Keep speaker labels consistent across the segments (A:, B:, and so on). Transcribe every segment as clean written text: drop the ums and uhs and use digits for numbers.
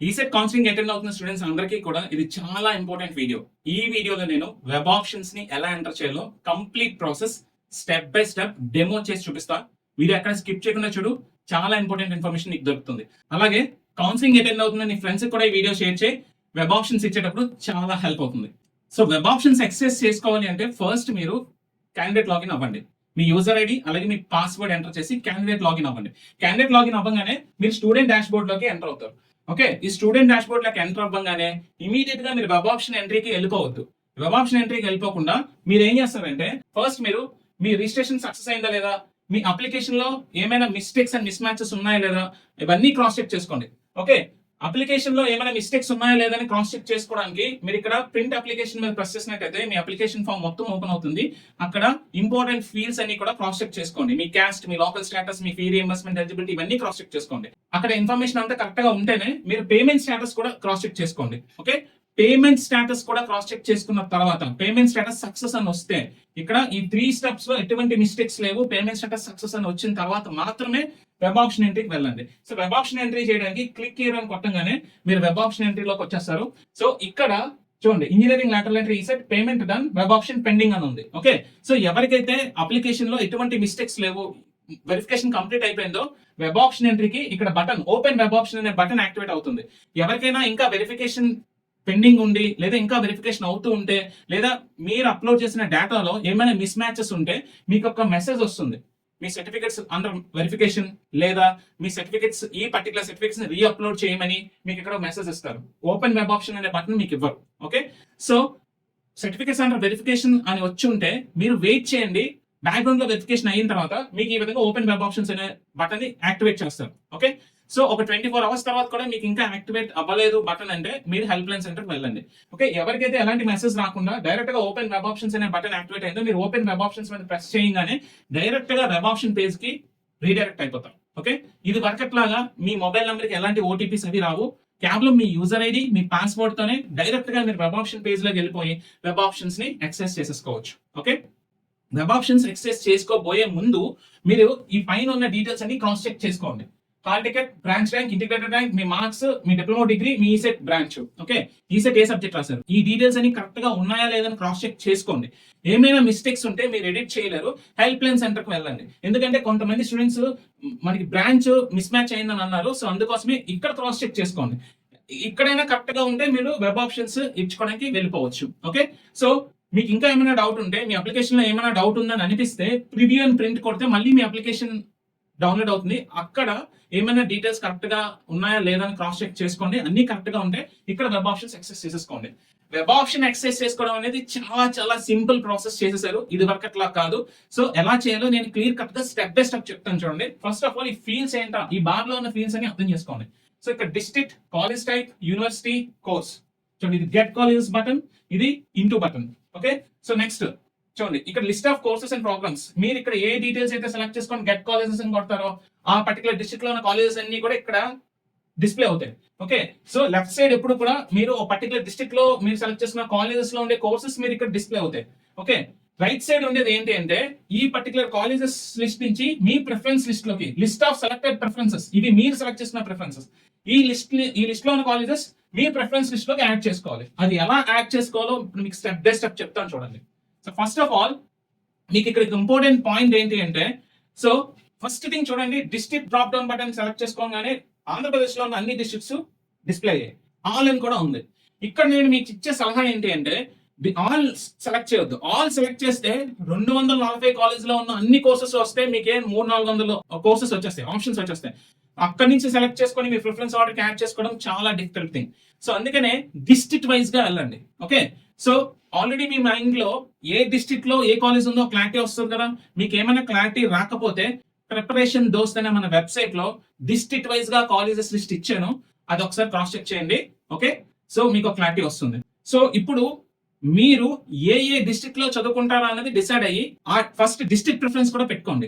A: ECET counselling attend అవుతున్న students అందరికీ కూడా ఇది చాలా ఇంపార్టెంట్ వీడియో. ఈ వీడియోలో నేను వెబ్ ఆప్షన్స్ ని ఎలా ఎంటర్ చేయాలో complete process step by step demo చేసి చూపిస్తా. వీడియో ఎక్కడ స్కిప్ చేయకుండా చూడు, చాలా ఇంపార్టెంట్ ఇన్ఫర్మేషన్ నీకు దొరుకుతుంది. అలాగే కౌన్సిలింగ్ అటెండ్ అవుతున్న నీ ఫ్రెండ్స్ కూడా ఈ వీడియో షేర్ చేయి, వెబ్ ఆప్షన్స్ ఇచ్చేటప్పుడు చాలా హెల్ప్ అవుతుంది. సో వెబ్ ఆప్షన్స్ యాక్సెస్ చేసుకోవాలి అంటే ఫస్ట్ మీరు క్యాండిడేట్ లాగిన్ అవ్వండి. మీ యూజర్ ఐడి అలాగే మీ పాస్వర్డ్ ఎంటర్ చేసి క్యాండిడేట్ లాగిన్ అవ్వండి. క్యాండిడేట్ లాగిన్ అవ్వగానే మీరు స్టూడెంట్ డాష్ బోర్డ్ లోకి ఎంటర్ అవుతారు. ఓకే, ఈ స్టూడెంట్ డాష్ బోర్డ్ లోకి ఎంటర్ అవ్వగానే ఇమీడియట్ గా మీరు వెబ్ ఆప్షన్ ఎంట్రీకి వెళ్ళిపోవద్దు. వెబ్ ఆప్షన్ ఎంట్రీకి వెళ్ళిపోకుండా మీరు ఏం చేస్తారంటే ఫస్ట్ మీరు మీ రిజిస్ట్రేషన్ సక్సెస్ అయిందా లేదా, మీ అప్లికేషన్ లో ఏమైనా మిస్టేక్స్ అండ్ మిస్ మ్యాచెస్ ఉన్నాయా లేదా, ఇవన్నీ క్రాస్ చెక్ చేసుకోండి. ఓకే, అప్లికేషన్ లో ఏమైనా మిస్టేక్స్ ఉన్నాయా లేదని క్రాస్ చెక్ చేసుకోవడానికి మీరు ఇక్కడ ప్రింట్ అప్లికేషన్ మీద ప్రెస్ చేసినట్టయితే మీ అప్లికేషన్ ఫామ్ మొత్తం ఓపెన్ అవుతుంది. అక్కడ ఇంపార్టెంట్ ఫీల్డ్స్ అన్ని కూడా క్రాస్ చెక్ చేసుకోండి. మీ క్యాస్ట్, మీ లోకల్ స్టేటస్, మీ ఫీ రీఎంబర్స్మెంట్ ఎలిజిబిలిటీ ఇవన్నీ క్రాస్ చెక్ చేసుకోండి. అక్కడ ఇన్ఫర్మేషన్ అంతా కరెక్ట్ గా ఉంటేనే మీరు పేమెంట్ స్టేటస్ కూడా క్రాస్ చెక్ చేసుకోండి. ఓకే, పేమెంట్ స్టేటస్ కూడా క్రాస్ చెక్ చేసుకున్న తర్వాత పేమెంట్ స్టేటస్ సక్సెస్ అని వస్తే ఇక్కడ ఈ 3 స్టెప్స్ లో ఎటువంటి మిస్టేక్స్ లేవు, పేమెంట్ స్టేటస్ సక్సెస్ అని వచ్చిన తర్వాత మాత్రమే వెబ్ ఆప్షన్ ఎంట్రీకి వెళ్ళండి. సో వెబ్ ఆప్షన్ ఎంట్రీ చేయడానికి క్లిక్ హియర్ అని కొట్టగానే మీరు వెబ్ ఆప్షన్ ఎంట్రీలోకి వచ్చేస్తారు. సో ఇక్కడ చూడండి, engineering lateral entry ECET payment done, web option pending అని ఉంది. ఓకే, సో ఎవరికైతే అప్లికేషన్ లో ఎటువంటి మిస్టేక్స్ లేవు, వెరిఫికేషన్ కంప్లీట్ అయిపోయిందో వెబ్ ఆప్షన్ ఎంట్రీకి ఇక్కడ బటన్ ఓపెన్ వెబ్ ఆప్షన్ అనే బటన్ యాక్టివేట్ అవుతుంది. ఎవరికైనా ఇంకా వెరిఫికేషన్ పెండింగ్ ఉండి లేదా ఇంకా వెరిఫికేషన్ అవుతూ ఉంటే లేదా మీరు అప్లోడ్ చేసిన డేటాలో ఏమైనా మిస్ మ్యాచెస్ ఉంటే మీకు ఒక మెసేజ్ వస్తుంది. మీ సర్టిఫికెట్స్ అండర్ వెరిఫికేషన్ లేదా మీ సర్టిఫికెట్స్ ఈ పర్టికులర్ సర్టిఫికెట్స్ ని రీ అప్లోడ్ చేయమని మీకు ఇక్కడ మెసేజ్ ఇస్తారు. ఓపెన్ వెబ్ ఆప్షన్ అనే బటన్ మీకు ఇవ్వరు. Okay, so certificates under verification అని వచ్చి ఉంటే మీరు వెయిట్ చేయండి. బ్యాక్గ్రౌండ్ లో వెరిఫికేషన్ అయిన తర్వాత మీకు ఈ విధంగా ఓపెన్ వెబ్ ఆప్షన్స్ అనే బటన్ ని యాక్టివేట్ చేస్తారు. ఓకే, సో ఒక 24 అవర్స్ తర్వాత కూడా మీకు ఇంకా యాక్టివేట్ అవ్వలేదు బటన్ అంటే మీరు హెల్ప్ లైన్ సెంటర్కి వెళ్ళండి. ఓకే, ఎవరికైతే ఎలాంటి మెసేజ్ రాకుండా డైరెక్ట్ గా ఓపెన్ వెబ్ ఆప్షన్స్ అనే బటన్ యాక్టివేట్ అయిందో మీరు ఓపెన్ వెబ్ ఆప్షన్స్ మీద ప్రెస్ చేయగానే డైరెక్ట్ గా వెబ్ ఆప్షన్ పేజ్ కి రీడైరెక్ట్ అయిపోతాం. ఓకే, ఇది వరకట్ లాగా మీ మొబైల్ నెంబర్ కి ఎలాంటి ఓటీపీస్ అవి రావు. కేవలం మీ యూజర్ ఐడి, మీ పాస్వర్డ్ తోనే డైరెక్ట్ గా మీరు వెబ్ ఆప్షన్ పేజ్ లోకి వెళ్ళిపోయి వెబ్ ఆప్షన్స్ ని యాక్సెస్ చేసేసుకోవచ్చు. ఓకే, వెబ్ ఆప్షన్స్ యాక్సెస్ చేసుకోబోయే ముందు మీరు ఈ పైన ఉన్న డీటెయిల్స్ అన్ని క్రాస్ చెక్ చేసుకోండి. Hall ticket, branch rank, integrated rank, మీ మార్క్స్, మీ డిప్లొమా డిగ్రీ, మీ ఈసెట్ బ్రాంచ్. ఓకే, ఈసెట్ ఏ సబ్జెక్ట్ రాశారు, ఈ డీటెయిల్స్ అన్ని కరెక్ట్ గా ఉన్నాయా లేదని క్రాస్ చెక్ చేసుకోండి. ఏమైనా మిస్టేక్స్ ఉంటే మీరు ఎడిట్ చేయలేరు, హెల్ప్ లైన్ సెంటర్ కి వెళ్ళండి. ఎందుకంటే కొంతమంది స్టూడెంట్స్ మనకి బ్రాంచ్ మిస్ మ్యాచ్ అయిందని అన్నారు. సో అందుకోసమే ఇక్కడ క్రాస్ చెక్ చేసుకోండి. ఇక్కడైనా కరెక్ట్ గా ఉంటే మీరు వెబ్ ఆప్షన్స్ ఇచ్చుకోవడానికి వెళ్ళిపోవచ్చు. ఓకే, సో మీకు ఇంకా ఏమైనా డౌట్ ఉంటే, మీ అప్లికేషన్ లో ఏమైనా డౌట్ ఉందని అనిపిస్తే ప్రివ్యూ అండ్ ప్రింట్ కొడితే మళ్ళీ మీ అప్లికేషన్ డౌన్లోడ్ అవుతుంది. అక్కడ ఏమైనా డీటెయిల్స్ కరెక్ట్ గా ఉన్నాయా లేదా అని క్రాస్ చెక్ చేసుకోండి. అన్ని కరెక్ట్ గా ఉంటే ఇక్కడ వెబ్ ఆప్షన్స్ యాక్సెస్ చేసేసుకోండి. వెబ్ ఆప్షన్ యాక్సెస్ చేసుకోవడం అనేది చాలా చాలా సింపుల్ ప్రాసెస్ చేసేసారు. ఇది వరకు అట్లా కాదు. సో ఎలా చేయాలో నేను క్లియర్ కట్ గా స్టెప్ బై స్టెప్ చెప్తాను చూడండి. ఫస్ట్ ఆఫ్ ఆల్ ఈ ఫీల్డ్స్ ఏంటా, ఈ బార్ లో ఉన్న ఫీల్డ్స్ అని అర్థం చేసుకోండి. సో ఇక్కడ district, college type, university, course. చూడండి, ఇది గెట్ కాలేజెస్ బటన్, ఇది into button. Okay, so next చూడండి, ఇక్కడ list of courses and programmes. మీరు ఇక్కడ ఏ డీటెయిల్స్ అయితే సెలెక్ట్ చేసుకొని గెట్ కాలేజెస్ అని కొడతారో ఆ పర్టికులర్ డిస్ట్రిక్ట్ లో ఉన్న కాలేజెస్ అన్ని కూడా ఇక్కడ డిస్ప్లే అవుతాయి. ఓకే, సో లెఫ్ట్ సైడ్ ఎప్పుడు కూడా మీరు పర్టికులర్ డిస్ట్రిక్ట్ లో మీరు సెలెక్ట్ చేసుకున్న కాలేజెస్ లో ఉండే కోర్సెస్ మీరు ఇక్కడ డిస్ప్లే అవుతాయి. ఓకే, రైట్ సైడ్ ఉండేది ఏంటి అంటే ఈ పర్టికులర్ కాలేజెస్ లిస్ట్ నుంచి మీ ప్రిఫరెన్స్ లిస్ట్ లోకి లిస్ట్ ఆఫ్ సెలెక్టెడ్ ప్రిఫరెన్సెస్, ఇవి మీరు సెలెక్ట్ చేసిన ప్రిఫరెన్సెస్, ఈ లిస్ట్ లో ఉన్న కాలేజెస్ మీ ప్రిఫరెన్స్ లిస్ట్ లోకి యాడ్ చేసుకోవాలి. అది ఎలా యాడ్ చేసుకోవాలో మీకు స్టెప్ బై స్టెప్ చెప్తాను చూడండి. సో ఫస్ట్ ఆఫ్ ఆల్ మీకు ఇక్కడ ఇంపార్టెంట్ పాయింట్ ఏంటి అంటే, సో ఫస్ట్ థింగ్ చూడండి, district drop down button select చేసుకోగానే ఆంధ్రప్రదేశ్ లో ఉన్న అన్ని డిస్ట్రిక్ట్స్ డిస్ప్లే అయ్యాయి. ఆల్ అని కూడా ఉంది. ఇక్కడ నేను మీకు ఇచ్చే సలహా ఏంటి అంటే ఆల్ సెలెక్ట్ చేయొద్దు. ఆల్ సెలెక్ట్ చేస్తే 240 కాలేజ్ లో ఉన్న అన్ని కోర్సెస్ వస్తే మీకేం 300-400 కోర్సెస్ వచ్చేస్తాయి, ఆప్షన్స్ వచ్చేస్తాయి. అక్కడి నుంచి సెలెక్ట్ చేసుకొని మీ ప్రిఫరెన్స్ ఆర్డర్ యాడ్ చేసుకోవడం చాలా డిఫికల్ట్ థింగ్. సో అందుకనే డిస్ట్రిక్ట్ వైజ్ గా వెళ్ళండి. ఓకే, సో ఆల్రెడీ మీ మైండ్ లో ఏ డిస్ట్రిక్ట్ లో ఏ కాలేజ్ ఉందో క్లారిటీ వస్తుంది కదా. మీకు ఏమైనా క్లారిటీ రాకపోతే ప్రిపరేషన్ దోస్త్ అనే మన వెబ్సైట్ లో డిస్ట్రిక్ట్ వైజ్ గా కాలేజెస్ లిస్ట్ ఇచ్చాను, అది ఒకసారి క్రాస్ చెక్ చేయండి. ఓకే, సో మీకు క్లారిటీ వస్తుంది. సో ఇప్పుడు మీరు ఏ డిస్ట్రిక్ట్ లో చదువుకుంటారా అనేది డిసైడ్ అయ్యి ఆ ఫస్ట్ డిస్ట్రిక్ట్ ప్రిఫరెన్స్ కూడా పెట్టుకోండి.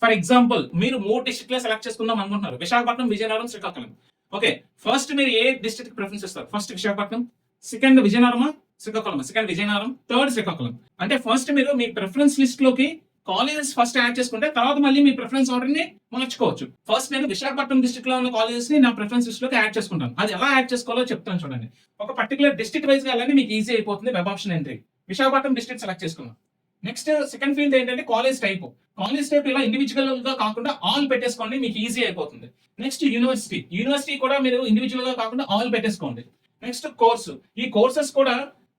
A: ఫర్ ఎగ్జాంపుల్ మీరు 3 డిస్ట్రిక్ట్ లో సెలెక్ట్ చేసుకుందాం అనుకుంటున్నారు, విశాఖపట్నం, విజయనగరం, శ్రీకాకుళం. ఓకే, ఫస్ట్ మీరు ఏ డిస్ట్రిక్ట్ ప్రిఫరెన్స్ ఇస్తారు? First Visakhapatnam, second Vizianagaram, Srikakulam, second Vizianagaram, third Srikakulam. అంటే ఫస్ట్ మీరు మీ ప్రిఫరెన్స్ లిస్ట్ లోకి కాలేజెస్ ఫస్ట్ యాడ్ చేసుకుంటే తర్వాత మళ్ళీ మీ ప్రిఫరెన్స్ ఆర్డర్ ని మార్చుకోవచ్చు. ఫస్ట్ నేను విశాఖపట్నం డిస్ట్రిక్ట్ లో ఉన్న కాలేజెస్ ని నా ప్రిఫరెన్స్ లిస్ట్ లోకి యాడ్ చేసుకుంటాను. అది ఎలా యాడ్ చేసుకోవాలో చెప్తాను చూడండి. ఒక పర్టికులర్ డిస్ట్రిక్ట్ వైజ్ గా వెళ్ళాలని మీకు ఈజీ అయిపోతుంది web option entry. Visakhapatnam district select చేసుకున్నాం. నెక్స్ట్ సెకండ్ ఫీల్డ్ ఏంటంటే కాలేజ్ టైప్. కాలేజ్ టైప్ ఇలా ఇండివిజువల్ గా కాకుండా ఆల్ పెట్టేసుకోండి, మీకు ఈజీ అయిపోతుంది. నెక్స్ట్ యూనివర్సిటీ కూడా మీరు ఇండివిజువల్ గా కాకుండా ఆల్ పెట్టేసుకోండి. Next course. ఈ కోర్సెస్ కూడా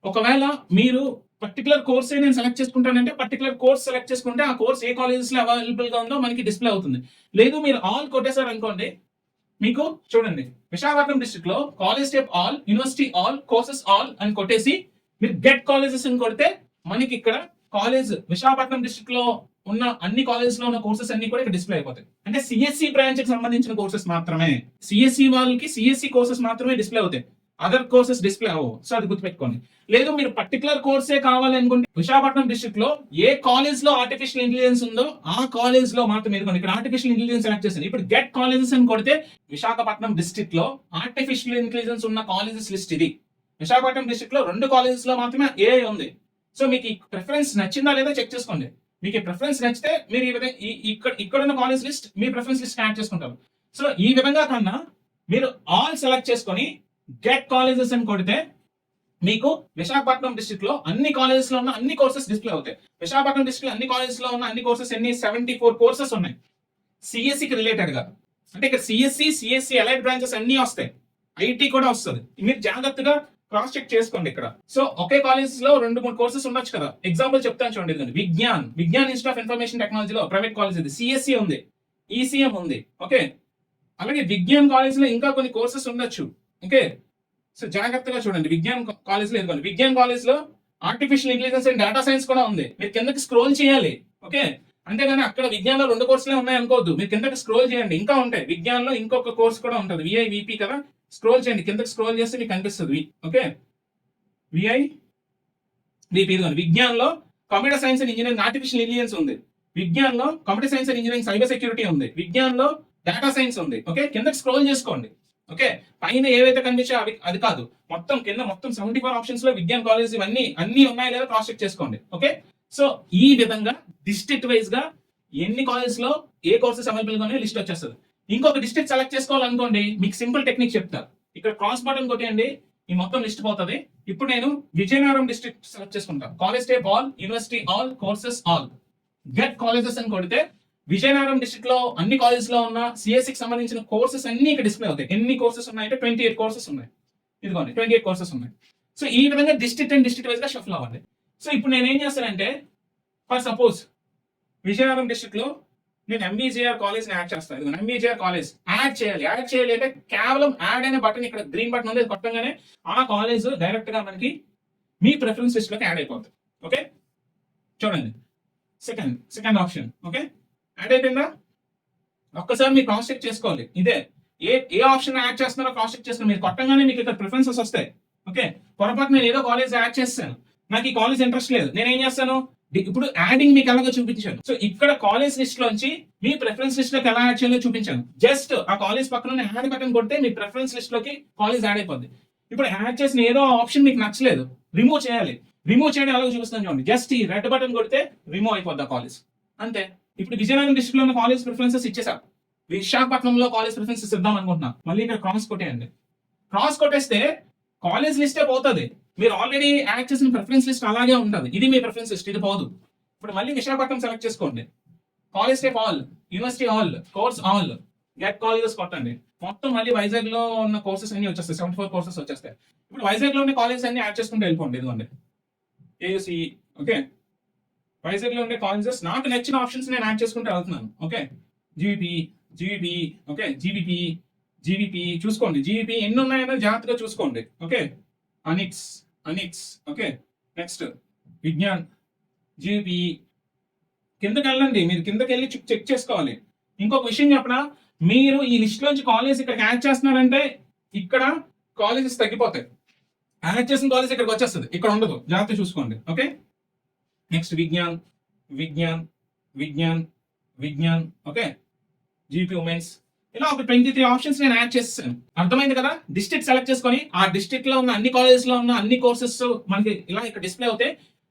A: ఒకవేళ మీరు పర్టికులర్ కోర్స్ నేను సెలెక్ట్ చేసుకుంటానంటే పర్టికులర్ కోర్స్ సెలెక్ట్ చేసుకుంటే ఆ కోర్స్ ఏ కాలేజెస్ లో అవైలబుల్ గా ఉందో మనకి డిస్ప్లే అవుతుంది. లేదు మీరు ఆల్ కొట్టేశారు అనుకోండి, మీకు చూడండి విశాఖపట్నం డిస్ట్రిక్ట్ లో college type all, university all, courses all అని కొట్టేసి మీరు గెట్ కాలేజెస్ అని కొడితే మనకి ఇక్కడ కాలేజ్ విశాఖపట్నం డిస్ట్రిక్ట్ లో ఉన్న అన్ని కాలేజెస్ లో ఉన్న కోర్సెస్ అన్ని కూడా ఇక్కడ డిస్ప్లే అయిపోతాయి. అంటే సిఎస్సి బ్రాంచ్ కి సంబంధించిన కోర్సెస్ మాత్రమే, సిఎస్సి వాళ్ళకి సిఎస్సి కోర్సెస్ మాత్రమే డిస్ప్లే అవుతాయి, అదర్ కోర్సెస్ డిస్ప్లే అవ్వవు. సో అది గుర్తుపెట్టుకోండి. లేదు మీరు పర్టికులర్ కోర్సే కావాలి అనుకుంటే విశాఖపట్నం డిస్ట్రిక్ట్ లో ఏ కాలేజ్ లో ఆర్టిఫిషియల్ ఇంటెలిజెన్స్ ఉందో ఆ కాలేజ్ లో మాత్రం ఎదుగుతుంది. ఇక్కడ ఆర్టిఫిషియల్ ఇంటెలిజెన్స్ సెలెక్ట్ చేసింది. ఇప్పుడు గెట్ కాలేజెస్ అని కొడితే విశాఖపట్నం డిస్ట్రిక్ట్ లో ఆర్టిఫిషియల్ ఇంటెలిజెన్స్ ఉన్న కాలేజెస్ లిస్ట్ ఇది. విశాఖపట్నం డిస్ట్రిక్ట్ లో 2 కాలేజెస్ లో మాత్రమే ఏ ఉంది. సో మీకు ఈ ప్రిఫరెన్స్ నచ్చిందా లేదా చెక్ చేసుకోండి. మీకు ఈ ప్రిఫరెన్స్ నచ్చితే మీరు ఈ విధంగా ఇక్కడ ఉన్న కాలేజ్ లిస్ట్ మీ ప్రిఫరెన్స్ లిస్ట్ యాడ్ చేసుకుంటారు. సో ఈ విధంగా కన్నా మీరు ఆల్ సెలెక్ట్ చేసుకొని గెట్ కాలేజెస్ అని కొడితే మీకు విశాఖపట్నం డిస్ట్రిక్ట్ లో అన్ని కాలేజెస్ లో ఉన్న అన్ని కోర్సెస్ డిస్ప్లే అవుతాయి. విశాఖపట్నం డిస్ట్రిక్ట్ లో అన్ని కాలేజెస్ లో ఉన్న అన్ని కోర్సెస్ ఎన్ని 74 కోర్సెస్ ఉన్నాయి సిఎస్సికి రిలేటెడ్ గా. అంటే ఇక్కడ సిఎస్సి అలైడ్ బ్రాంచెస్ అన్ని వస్తాయి, ఐటీ కూడా వస్తుంది. మీరు జాగ్రత్తగా క్రాస్ చెక్ చేసుకోండి ఇక్కడ. సో ఒకే కాలేజ్ లో 2-3 కోర్సెస్ ఉండొచ్చు కదా. ఎగ్జాంపుల్ చెప్తాను చూడండి. ఇదిగోండి విజ్ఞాన్ ఇన్స్టిట్యూట్ ఆఫ్ ఇన్ఫర్మేషన్ టెక్నాలజీలో ప్రైవేట్ కాలేజ్ ఇది. సిఎస్సి ఉంది, ఈసీఎం ఉంది. ఓకే, అలాగే విజ్ఞాన్ కాలేజ్ లో ఇంకా కొన్ని కోర్సెస్ ఉండొచ్చు. ఓకే, సో జాగ్రత్తగా చూడండి. విజ్ఞాన్ కాలేజ్ లో ఇదిగోండి విజ్ఞాన్ కాలేజ్ లో artificial intelligence and data science కూడా ఉంది. మీరు కిందకి స్క్రోల్ చేయాలి. ఓకే, అంతేగాని అక్కడ విజ్ఞాన్ లో 2 కోర్సులే ఉన్నాయి అనుకోవద్దు. మీరు కిందకి స్క్రోల్ చేయండి, ఇంకా ఉంటాయి. విజ్ఞాన్ లో ఇంకొక కోర్స్ కూడా ఉంటుంది, విఐవిపి కదా. స్క్రోల్ చేయండి, కిందకి స్క్రోల్ చేస్తే మీకు కనిపిస్తుంది. ఓకే, విఐవిపి ఇదిగోండి. విజ్ఞాన్ లో computer science and engineering artificial intelligence ఉంది. విజ్ఞాన్ లో computer science and engineering cyber security ఉంది. విజ్ఞాన్ లో డేటా సైన్స్ ఉంది. ఓకే, కిందకి స్క్రోల్ చేసుకోండి. ఓకే, పైన ఏవైతే కనిపించా అవి అది కాదు, మొత్తం కింద మొత్తం 74 ఆప్షన్స్ లో విజ్ఞాన్ కాలేజ్ ఇవన్నీ అన్ని ఉన్నాయో లేదో క్రాస్ చెక్ చేసుకోండి. ఓకే, సో ఈ విధంగా డిస్ట్రిక్ట్ వైజ్ గా ఎన్ని కాలేజ్ లో ఏ కోర్సెస్ అవైలబుల్ గా ఉన్నాయో లిస్ట్ వచ్చేస్తుంది. ఇంకొక డిస్ట్రిక్ట్ సెలెక్ట్ చేసుకోవాలనుకోండి, మీకు సింపుల్ టెక్నిక్ చెప్తారు. ఇక్కడ క్రాస్ బటన్ కొట్టేయండి, ఈ మొత్తం లిస్ట్ పోతుంది. ఇప్పుడు నేను విజయనగరం డిస్ట్రిక్ట్ సెలెక్ట్ చేసుకుంటాను. College type all, university all, courses all, get colleges అని కొడితే విజయనగరం డిస్ట్రిక్ట్ లో అన్ని కాలేజ్ లో ఉన్న సిఎస్సికి సంబంధించిన కోర్సెస్ అన్ని ఇక్కడ డిస్ప్లే అవుతాయి. ఎన్ని కోర్సెస్ ఉన్నాయంటే 28 కోర్సెస్ ఉన్నాయి. ఇదిగోండి 28 కోర్సెస్ ఉన్నాయి. సో ఈ విధంగా డిస్ట్రిక్ట్ అండ్ డిస్ట్రిక్ట్ వైజ్ గా షఫల్ అవ్వండి. సో ఇప్పుడు నేను ఏం చేస్తానంటే, ఫర్ సపోజ్ విజయనగరం డిస్ట్రిక్ట్ లో నేను ఎంబీజేఆర్ కాలేజ్ ని యాడ్ చేస్తాను. ఇదిగోండి ఎంబీజేఆర్ కాలేజ్ యాడ్ చేయాలి అంటే కేవలం యాడ్ అనే బటన్, ఇక్కడ గ్రీన్ బటన్ ఉంది, కొట్టగానే ఆ కాలేజ్ డైరెక్ట్ గా మనకి మీ ప్రిఫరెన్స్ లిస్ట్ లోకి యాడ్ అయిపోతుంది. ఓకే, చూడండి సెకండ్ ఆప్షన్. ఓకే, యాడ్ అయిపోయిందా? ఒక్కసారి మీరు క్రాస్ చెక్ చేసుకోవాలి. ఇదే ఏ ఆప్షన్ యాడ్ చేస్తున్నారో క్రాస్ చెక్ చేసుకోండి. మీరు కొట్టంగానే మీకు ఇక్కడ ప్రిఫరెన్సెస్ వస్తాయి. ఓకే, పొరపాటు నేను ఏదో కాలేజ్ యాడ్ చేస్తాను, నాకు ఈ కాలేజ్ ఇంట్రెస్ట్ లేదు, నేను ఏం చేస్తాను, ఇప్పుడు యాడింగ్ మీకు ఎలాగో చూపించాను. సో ఇక్కడ కాలేజ్ లిస్ట్ లోంచి మీ ప్రిఫరెన్స్ లిస్ట్ లోకి ఎలా యాడ్ చేయాలో చూపించాను. జస్ట్ ఆ కాలేజ్ పక్కన యాడ్ బటన్ కొడితే మీ ప్రిఫరెన్స్ లిస్ట్ లోకి కాలేజ్ యాడ్ అయిపోద్ది. ఇప్పుడు యాడ్ చేసిన ఏదో ఆప్షన్ మీకు నచ్చలేదు, రిమూవ్ చేయాలి. రిమూవ్ చేయడం ఎలాగో చూపిస్తాను చూడండి. జస్ట్ ఈ రెడ్ బటన్ కొడితే రిమూవ్ అయిపోద్ది ఆ కాలేజ్, అంతే. ఇప్పుడు విజయనగరం డిస్ట్రిక్ట్ లో ఉన్న కాలేజ్ ప్రిఫరెన్సెస్ ఇచ్చేసా. విశాఖపట్నంలో కాలేజ్ ప్రిఫరెన్సెస్ ఇద్దాం అనుకుంటున్నా. మళ్ళీ ఇక్కడ క్రాస్ కొట్టేయండి. క్రాస్ కొట్టేస్తే కాలేజ్ లిస్టే పోతుంది. మీరు ఆల్రెడీ యాడ్ చేసిన ప్రిఫరెన్స్ లిస్ట్ అలాగే ఉంటుంది. ఇది మీ ప్రిఫరెన్స్ లిస్ట్, ఇది పోదు. ఇప్పుడు మళ్ళీ విశాఖపట్నం సెలెక్ట్ చేసుకోండి. College type all, university all, course all, get colleges కొట్టండి. మొత్తం మళ్ళీ వైజాగ్ లో ఉన్న కోర్సెస్ అన్ని వచ్చేస్తాయి, 74 కోర్సెస్ వచ్చేస్తాయి. ఇప్పుడు వైజాగ్ లో ఉన్న కాలేజెస్ అన్ని యాడ్ చేసుకుంటూ వెళ్ళిపోండి. ఇదిగోండి ఏయుసి. ఓకే, వైజాగ్ లో ఉండే కాలేజెస్ నాకు నచ్చిన ఆప్షన్స్ నేను యాడ్ చేసుకుంటూ వెళ్తున్నాను. ఓకే, జీవీపీ, ఓకే, జీవీపీ చూసుకోండి. జీవీపీ ఎన్ని ఉన్నాయో జాగ్రత్తగా చూసుకోండి. ఓకే, అనిక్స్, ఓకే, నెక్స్ట్ విజ్ఞాన్, జీవీపీ. కిందకి వెళ్ళండి, మీరు కిందకి వెళ్ళి చెక్ చేసుకోవాలి. ఇంకొక విషయం చెప్పనా, మీరు ఈ లిస్ట్ లోంచి కాలేజ్ ఇక్కడ యాడ్ చేస్తున్నారంటే ఇక్కడ కాలేజెస్ తగ్గిపోతాయి. యాడ్ చేసిన కాలేజ్ ఇక్కడికి వచ్చేస్తుంది, ఇక్కడ ఉండదు, జాగ్రత్త చూసుకోండి. Okay, next Vignan, okay, GP women's. ఇలా ఒక 23 ఆప్షన్స్ నేను యాడ్ చేస్తాను. అర్థమైంది కదా? డిస్ట్రిక్ట్ సెలెక్ట్ చేసుకొని ఆ డిస్ట్రిక్ట్ లో ఉన్న అన్ని కాలేజెస్ లో ఉన్న అన్ని కోర్సెస్ మనకి ఇలా ఇక్కడ డిస్ప్లే అవుతాయి.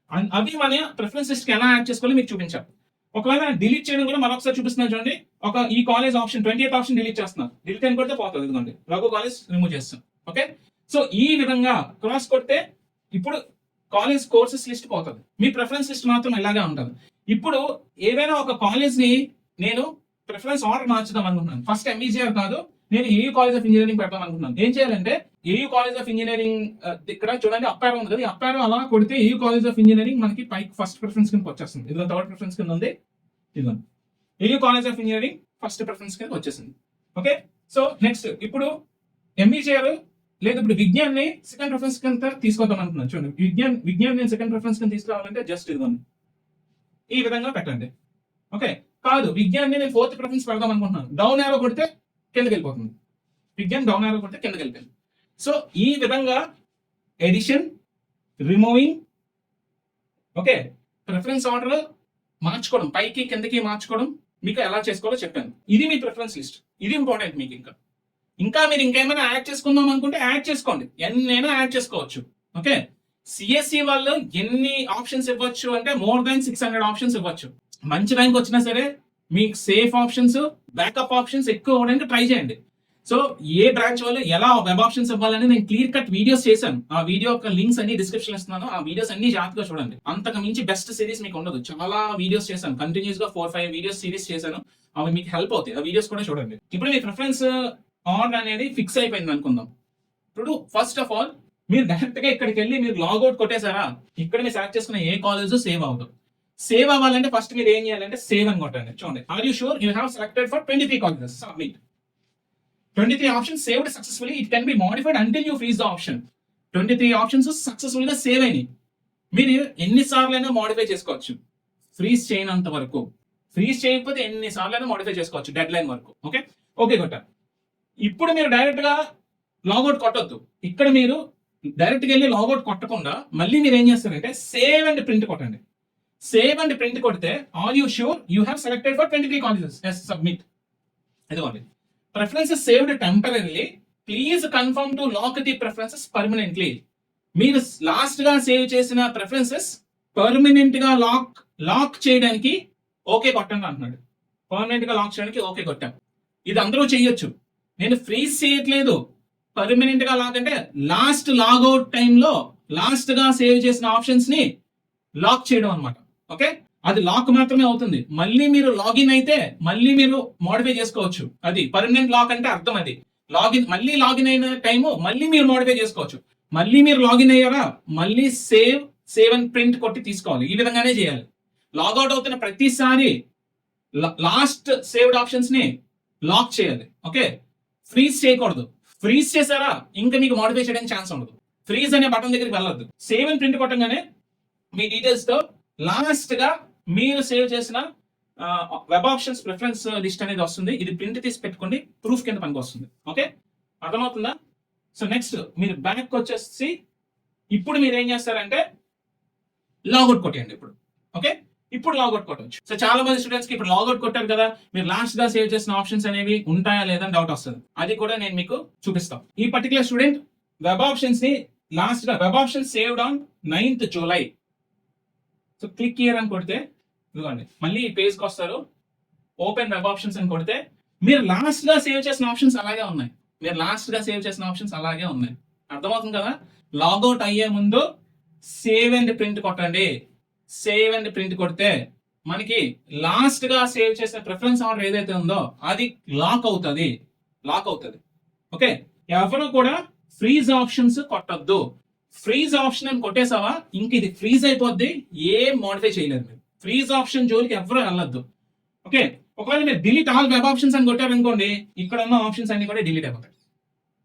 A: అవి మన ప్రిఫరెన్స్ లిస్ట్ కి ఎలా యాడ్ చేసుకోవాలి మీకు చూపించాం. ఒకవేళ డిలీట్ చేయడం కూడా మరొకసారి చూపిస్తున్నాను చూడండి. ఈ college option 28th option delete చేస్తున్నాను. డిలీట్ అని కొడితే పోతుంది. ఇదిగోండి రఘు కాలేజ్ రిమూవ్ చేస్తాం. ఓకే, సో ఈ విధంగా క్రాస్ కొడితే ఇప్పుడు కాలేజ్ కోర్సెస్ లిస్ట్ పోతుంది. మీ ప్రిఫరెన్స్ లిస్ట్ మాత్రం ఇలాగే ఉంటుంది. ఇప్పుడు ఏదైనా ఒక కాలేజ్ ని నేను ప్రిఫరెన్స్ ఆర్డర్ మార్చుదాం అనుకుంటున్నాను. ఫస్ట్ ఎంఈజీఆర్ కాదు, నేను ఏయూ కాలేజ్ ఆఫ్ ఇంజనీరింగ్ పెడదాం అనుకుంటున్నాను. ఏం చేయాలంటే ఏయూ కాలేజ్ ఆఫ్ ఇంజనీరింగ్ ఇక్కడ చూడండి అప్పారో ఉంది కదా, ఈ అప్పారో అలా కొడితే ఏయూ కాలేజ్ ఆఫ్ ఇంజనీరింగ్ మనకి పైకి ఫస్ట్ ప్రిఫరెన్స్ కింద వచ్చేస్తుంది. ఇది థర్డ్ ప్రిఫరెన్స్ కింద ఉంది. ఇది AU college of engineering first preference కింద వచ్చేసింది. ఓకే, సో నెక్స్ట్ ఇప్పుడు ఎంఈజీఆర్ లేదు, ఇప్పుడు విజ్ఞాన్ని సెకండ్ ప్రిఫరెన్స్ కింద తీసుకొద్దాం అనుకున్నాను. చూడండి విజ్ఞాన్ నేను సెకండ్ ప్రిఫరెన్స్ కింద తీసుకురావాలంటే జస్ట్ ఇదిగోండి ఈ విధంగా పెట్టండి. ఓకే, కాదు విజ్ఞాన్ని నేను ఫోర్త్ ప్రిఫరెన్స్ పెడదాం అనుకుంటున్నాను. డౌన్ యారో కొడితే కిందకి వెళ్ళిపోతుంది. విజ్ఞాన్ డౌన్ యారో కొడితే కిందకి వెళ్ళిపోయింది. సో ఈ విధంగా addition, removing, okay, preference order మార్చుకోవడం, పైకి కిందకి మార్చుకోవడం మీకు ఎలా చేసుకోవాలో చెప్పాను. ఇది మీ ప్రిఫరెన్స్ లిస్ట్. ఇది ఇంపార్టెంట్ మీకు. ఇంకా మీరు ఇంకేమైనా యాడ్ చేసుకుందాం అనుకుంటే యాడ్ చేసుకోండి, ఎన్నైనా యాడ్ చేసుకోవచ్చు. ఓకే, సిఎస్సి వాళ్ళు ఎన్ని ఆప్షన్స్ ఇవ్వచ్చు అంటే మోర్ దాన్ 600 ఆప్షన్స్ ఇవ్వచ్చు. మంచి ర్యాంక్ వచ్చినా సరే మీకు సేఫ్ ఆప్షన్స్, బ్యాకప్ ఆప్షన్స్ ఎక్కువ అవ్వడానికి ట్రై చేయండి. సో ఏ బ్రాంచ్ వాళ్ళు ఎలా వెబ్ ఆప్షన్స్ ఇవ్వాలని నేను క్లియర్ కట్ వీడియోస్ చేశాను. ఆ వీడియో యొక్క లింక్స్ అన్ని డిస్క్రిప్షన్ ఇస్తున్నాను. ఆ వీడియోస్ అన్ని జాగ్రత్తగా చూడండి. అంతకు మించి బెస్ట్ సిరీస్ మీకు ఉండదు. చాలా వీడియోస్ చేశాను, కంటిన్యూస్ గా 4-5 వీడియోస్ సిరీస్ చేశాను. అవి మీకు హెల్ప్ అవుతాయి. ఆ వీడియోస్ కూడా చూడండి. ఇప్పుడు మీ ప్రిఫరెన్స్ ఆర్డర్ అనేది ఫిక్స్ అయిపోయింది అనుకుందాం. ఇప్పుడు ఫస్ట్ ఆఫ్ ఆల్ మీరు డైరెక్ట్ గా ఇక్కడికి వెళ్ళి మీరు లాగౌట్ కొట్టేశారా, ఇక్కడ మీరు సెలెక్ట్ చేసుకున్న ఏ కాలేజ్ సేవ్ అవుతుంది. సేవ్ అవ్వాలంటే ఫస్ట్ మీరు ఏం చేయాలంటే సేవ్ అని కొట్టండి. చూడండి, are you sure you have selected for 23 colleges, submit. 23 options saved successfully. It can be modified until you freeze the option. 23 options successful గా సేవ్ అయినాయి. మీరు ఎన్నిసార్లు అయినా మోడిఫై చేసుకోవచ్చు, ఫ్రీజ్ చేయనంత వరకు. ఫ్రీజ్ చేయకపోతే ఎన్నిసార్లు అయినా మోడిఫై చేసుకోవచ్చు డెడ్ లైన్ వరకు. ఓకే, ఓకే కొట్టారు. ఇప్పుడు మీరు డైరెక్ట్ గా లాగౌట్ కొట్టొద్దు. ఇక్కడ మీరు డైరెక్ట్ గా వెళ్ళి లాగౌట్ కొట్టకుండా మళ్ళీ మీరు ఏం చేస్తారంటే సేవ్ అండ్ ప్రింట్ కొట్టండి. సేవ్ అండ్ ప్రింట్ కొడితే are you sure you have selected for 23 colleges, yes, submit. ఇదిగోండి, preferences saved temporarily, please confirm to lock the preferences permanently. మీరు లాస్ట్ గా సేవ్ చేసిన ప్రిఫరెన్సెస్ పర్మనెంట్ గా లాక్ చేయడానికి okay కొట్టండి అంటున్నాడు. పర్మనెంట్ గా లాక్ చేయడానికి ఓకే కొట్టాం. ఇది అందరూ చేయొచ్చు. నేను ఫ్రీజ్ చేయట్లేదు. పర్మనెంట్ గా లాక్ అంటే లాస్ట్ లాగౌట్ టైంలో లాస్ట్ గా సేవ్ చేసిన ఆప్షన్స్ ని లాక్ చేయడం అనమాట. ఓకే, అది లాక్ మాత్రమే అవుతుంది. మళ్ళీ మీరు లాగిన్ అయితే మళ్ళీ మీరు మోడిఫై చేసుకోవచ్చు. అది పర్మనెంట్ లాక్ అంటే అర్థం. అది మళ్ళీ లాగిన్ అయిన టైము మళ్ళీ మీరు మోడిఫై చేసుకోవచ్చు. మళ్ళీ మీరు లాగిన్ అయ్యారా, మళ్ళీ సేవ్ అండ్ ప్రింట్ కొట్టి తీసుకోవాలి. ఈ విధంగానే చేయాలి. లాగౌట్ అవుతున్న ప్రతిసారి లాస్ట్ సేవ్డ్ ఆప్షన్స్ ని లాక్ చేయాలి. ఓకే, ఫ్రీజ్ చేయకూడదు. ఫ్రీజ్ చేశారా ఇంకా మీకు మోడిఫై చేయడానికి ఛాన్స్ ఉండదు. ఫ్రీజ్ అనే బటన్ దగ్గరికి వెళ్ళొద్దు. సేవ్ అండ్ ప్రింట్ కొట్టంగానే మీ డీటెయిల్స్ తో లాస్ట్ గా మీరు సేవ్ చేసిన వెబ్ ఆప్షన్స్ ప్రిఫరెన్స్ లిస్ట్ అనేది వస్తుంది. ఇది ప్రింట్ తీసి పెట్టుకోండి, ప్రూఫ్ కింద పనికి వస్తుంది. ఓకే, అర్థమవుతుందా? సో నెక్స్ట్ మీరు బ్యాక్ వచ్చేసి ఇప్పుడు మీరు ఏం చేస్తారంటే లాగౌట్ కొట్టండి. ఇప్పుడు ఓకే, ఇప్పుడు లాగౌట్ కొట్టవచ్చు. సో చాలా మంది స్టూడెంట్స్ కి ఇప్పుడు లాగౌట్ కొట్టారు కదా, మీరు లాస్ట్ గా సేవ్ చేసిన ఆప్షన్స్ అనేవి ఉంటాయా లేదా అని డౌట్ వస్తుంది. అది కూడా నేను మీకు చూపిస్తాను. ఈ పర్టికులర్ స్టూడెంట్ వెబ్ ఆప్షన్స్ ని లాస్ట్ గా web options saved on 9th July. So click here అని కొడితే ఇదిగోండి మళ్ళీ ఈ పేజ్ కి వస్తారు. ఓపెన్ వెబ్ ఆప్షన్స్ అని కొడితే మీరు లాస్ట్ గా సేవ్ చేసిన ఆప్షన్స్ అలాగే ఉన్నాయి. అర్థమవుతుంది కదా? లాగౌట్ అయ్యే ముందు సేవ్ అండ్ ప్రింట్ కొట్టండి. సేవ్ అండ్ ప్రింట్ కొడితే మనకి లాస్ట్ గా సేవ్ చేసిన ప్రిఫరెన్స్ ఆర్డర్ ఏదైతే ఉందో అది లాక్ అవుతుంది. ఓకే, ఎవరు కూడా ఫ్రీజ్ ఆప్షన్స్ కొట్టద్దు. ఫ్రీజ్ ఆప్షన్ అని కొట్టేసావా ఇంక ఇది ఫ్రీజ్ అయిపోద్ది. ఏం మోడిఫై చేయలేదు. మీరు ఫ్రీజ్ ఆప్షన్ జోలికి ఎవరు వెళ్ళొద్దు. ఓకే, ఒకవేళ మీరు డిలీట్ ఆల్ వెబ్ ఆప్షన్స్ అని కొట్టారు అనుకోండి, ఇక్కడ ఉన్న ఆప్షన్స్ అన్ని కూడా డిలీట్ అయిపోతాయి.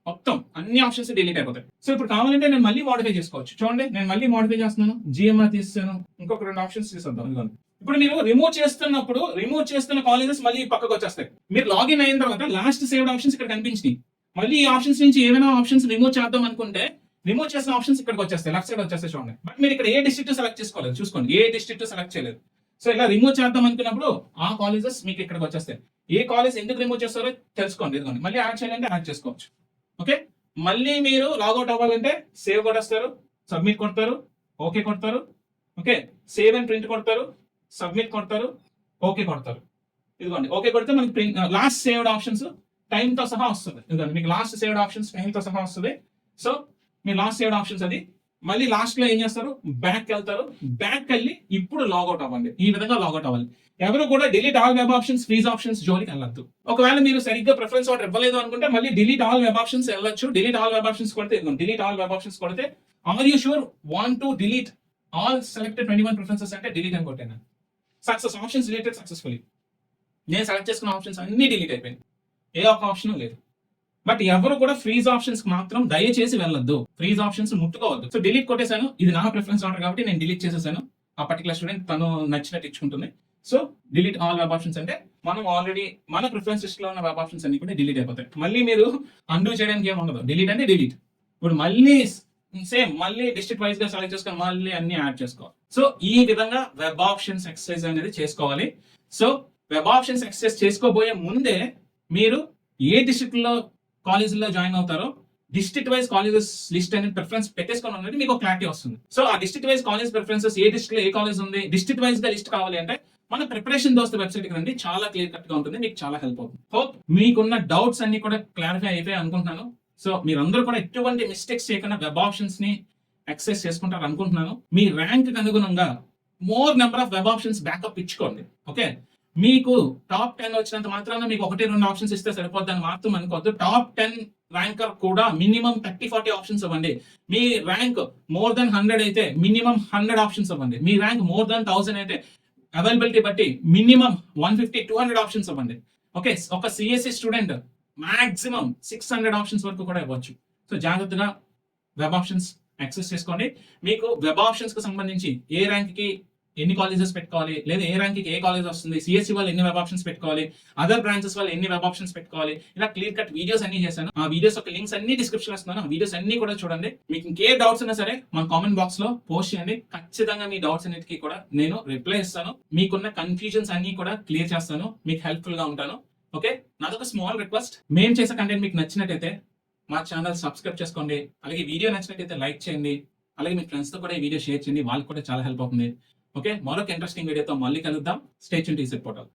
A: మొత్తం అన్ని ఆప్షన్స్ డిలీట్ అయిపోతాయి. సో ఇప్పుడు కావాలంటే నేను మళ్ళీ మోడిఫై చేసుకోవచ్చు. చూడండి, నేను మళ్ళీ మోడిఫై చేస్తున్నాను. జిఎంఆర్ తీస్తాను, ఇంకొక 2 ఆప్షన్స్ తీసేద్దాం. ఇప్పుడు మీరు రిమూవ్ చేస్తున్న కాలేజెస్ మళ్ళీ పక్కకు వచ్చేస్తాయి. మీరు లాగిన్ అయిన తర్వాత లాస్ట్ సేవ్డ్ ఆప్షన్స్ ఇక్కడ కనిపించినాయి. మళ్ళీ ఈ ఆప్షన్స్ నుంచి ఏమైనా ఆప్షన్స్ రిమూవ్ చేద్దాం అనుకుంటే రిమూవ్ చేసిన ఆప్షన్స్ ఇక్కడికి వచ్చేస్తాయి, లెఫ్ట్ సైడ్ వచ్చేస్తాయి. చూడండి, బట్ మీరు ఇక్కడ ఏ డిస్ట్రిక్ట్ సెలెక్ట్ చేసుకోలేదు. చూసుకోండి, ఏ డిస్ట్రిక్ట్ సెలెక్ట్ చేయలేదు. సో ఇలా రిమూవ్ చేద్దాం అనుకున్నప్పుడు ఆ కాలేజెస్ మీకు ఇక్కడికి వచ్చేస్తాయి. ఏ కాలేజ్ ఎందుకు రిమూవ్ చేస్తారో తెలుసుకోండి. ఇదిగోండి, మళ్ళీ యాడ్ చేయాలంటే యాడ్ చేసుకోవచ్చు. ఓకే, మళ్ళీ మీరు లాగౌట్ అవ్వాలంటే సేవ్ కొట్టేస్తారు, సబ్మిట్ కొడతారు, ఓకే కొడతారు. ఓకే, సేవ్ అండ్ ప్రింట్ కొడతారు, సబ్మిట్ కొడతారు, ఓకే కొడతారు. ఇదిగోండి ఓకే కొడితే మనకి లాస్ట్ సేవ్డ్ ఆప్షన్స్ టైం తో సహా వస్తుంది. ఇదిగోండి మీకు లాస్ట్ సేవ్డ్ ఆప్షన్స్ టైం తో సహా వస్తుంది. సో మీ లాస్ట్ సేవ్డ్ ఆప్షన్స్ అది. మళ్ళీ లాస్ట్ లో ఏం చేస్తారు, బ్యాక్ వెళ్తారు. బ్యాక్ వెళ్ళి ఇప్పుడు లాగౌట్ అవ్వండి. ఈ విధంగా లాగౌట్ అవ్వాలి. ఎవరు కూడా delete all web options, freeze options జోలికి వెళ్ళొద్దు. ఒకవేళ మీరు సరిగ్గా ప్రిఫరెన్స్ ఆర్డర్ ఇవ్వలేదు అనుకుంటే మళ్ళీ డిలీట్ ఆల్ వెబ్ ఆప్షన్స్ వెళ్ళొచ్చు. డిలీట్ ఆల్ వెబ్ ఆప్షన్స్ కొడితే డిలీట్ ఆల్ వెబ్ ఆప్షన్స్ కొడితే are you sure want to delete all selected 21 preferences అంటే డిలీట్ అని కొట్టాను. Success options deleted successfully. నేను సెలెక్ట్ చేసుకున్న ఆప్షన్స్ అన్ని డిలీట్ అయిపోయింది. ఏ ఒక్క ఆప్షన్ లేదు. బట్ ఎవరు కూడా ఫ్రీజ్ ఆప్షన్స్ మాత్రం దయచేసి వెళ్ళొద్దు. ఫ్రీజ్ ఆప్షన్స్ ముట్టుకోవద్దు. సో డిలీట్ కొట్టేశాను. ఇది నా ప్రిఫరెన్స్ ఆర్డర్ కాబట్టి నేను డిలీట్ చేసేసాను. ఆ పర్టికులర్ స్టూడెంట్ తను నచ్చినట్టు ఇచ్చుకుంటుంది. So delete all web options అంటే మనం ఆల్రెడీ మన ప్రిఫరెన్స్ లిస్ట్ లో ఉన్న వెబ్ ఆప్షన్స్ అన్ని కూడా డిలీట్ అయిపోతాయి. మళ్ళీ మీరు అండూ చేయడానికి ఏమి ఉండదు. డిలీట్ అంటే డిలీట్. ఇప్పుడు మళ్ళీ సేమ్ మళ్ళీ డిస్ట్రిక్ట్ వైజ్ గా సెలెక్ట్ చేసుకొని మళ్ళీ అన్ని యాడ్ చేసుకోవాలి. సో ఈ విధంగా వెబ్ ఆప్షన్స్ ఎక్సర్సైజ్ అనేది చేసుకోవాలి. సో వెబ్ ఆప్షన్స్ ఎక్సర్సైజ్ చేసుకోబోయే ముందే మీరు ఏ డిస్ట్రిక్ట్ లో కాలేజీలో జాయిన్ అవుతారో డిస్ట్రిక్ట్ వైజ్ కాలేజెస్ లిస్ట్ అనేది ప్రిఫరెన్స్ పెట్టేసుకొని ఉన్నది మీకు క్లారిటీ వస్తుంది. సో ఆ డిస్ట్రిక్ట్ వైజ్ కాలేజ్ ప్రిఫరెన్సెస్ ఏ డిస్ట్రిక్ట్ లో ఏ కాలేజ్ ఉంది, డిస్ట్రిక్ట్ వైజ్ గా లిస్ట్ కావాలి అంటే మన ప్రిపరేషన్ దోస్త్ వెబ్సైట్ కి రండి. చాలా క్లియర్ కట్ గా ఉంటుంది. మీకు చాలా హెల్ప్ అవుతుంది. హోప్ మీకున్న డౌట్స్ అన్ని కూడా క్లారిఫై అయిపోయాయి అనుకుంటున్నాను. సో మీరందరూ కూడా ఎటువంటి మిస్టేక్స్ చేయకుండా వెబ్ ఆప్షన్స్ ని యాక్సెస్ చేసుకుంటారు అనుకుంటున్నాను. మీ ర్యాంక్ కి అనుగుణంగా more number of web options backup ఇచ్చుకోండి. ఓకే, మీకు టాప్ 10 వచ్చినంత మాత్రాన మీకు 1-2 ఆప్షన్స్ ఇస్తే సరిపోద్దని మాత్రం అనుకోవద్దు. టాప్ 10 ర్యాంకర్ కూడా మినిమం 30-40 ఆప్షన్స్ ఇవ్వండి. మీ ర్యాంక్ మోర్ దెన్ 100 అయితే మినిమం 100 ఆప్షన్స్ ఇవ్వండి. మీ ర్యాంక్ మోర్ దెన్ 1000 అయితే అవైలబిలిటీ బట్టి మినిమం 150-200 ఆప్షన్స్ ఇవ్వండి. ఓకే, ఒక సిఎస్సి స్టూడెంట్ మాక్సిమం 600 ఆప్షన్స్ వరకు కూడా ఇవ్వచ్చు. సో జాగ్రత్తగా వెబ్ ఆప్షన్స్ యాక్సెస్ చేసుకోండి. మీకు వెబ్ ఆప్షన్స్ కి సంబంధించి ఏ ర్యాంక్ కి ఎన్ని కాలేజెస్ పెట్టుకోవాలి, లేదా ఏ ర్యాంక్ కి ఏ కాలేజ్ వస్తుంది, సిఎస్సి వాళ్ళు ఎన్ని వెబ్ ఆప్షన్స్ పెట్టుకోవాలి, అదర్ బ్రాంచెస్ వాళ్ళు ఎన్ని వెబ్ ఆప్షన్స్ పెట్టుకోవాలి, ఇలా క్లియర్ కట్ వీడియోస్ అన్ని చేశాను. ఆ వీడియోస్ యొక్క లింక్స్ అన్ని డిస్క్రిప్షన్ ఇస్తున్నాను. ఆ వీడియోస్ అన్ని కూడా చూడండి. మీకు ఇంకే డౌట్స్ ఉన్నా సరే మన కామెంట్ బాక్స్ లో పోస్ట్ చేయండి. ఖచ్చితంగా మీ డౌట్స్ అన్నిటికీ కూడా నేను రిప్లై ఇస్తాను. మీకున్న కన్ఫ్యూజన్స్ అన్ని కూడా క్లియర్ చేస్తాను. మీకు హెల్ప్ఫుల్ గా ఉంటాను. ఓకే, నాదొక స్మాల్ రిక్వెస్ట్. మేము చేసే కంటెంట్ మీకు నచ్చినట్టయితే మా ఛానల్ సబ్స్క్రైబ్ చేసుకోండి. అలాగే వీడియో నచ్చినట్టయితే లైక్ చేయండి. అలాగే మీ ఫ్రెండ్స్ తో కూడా ఈ వీడియో షేర్ చేయండి. వాళ్ళకి కూడా చాలా హెల్ప్ అవుతుంది. ఓకే, మరొక ఇంట్రెస్టింగ్ వీడియోతో మళ్ళీ కలుద్దాం. Stay tuned to ECET portal.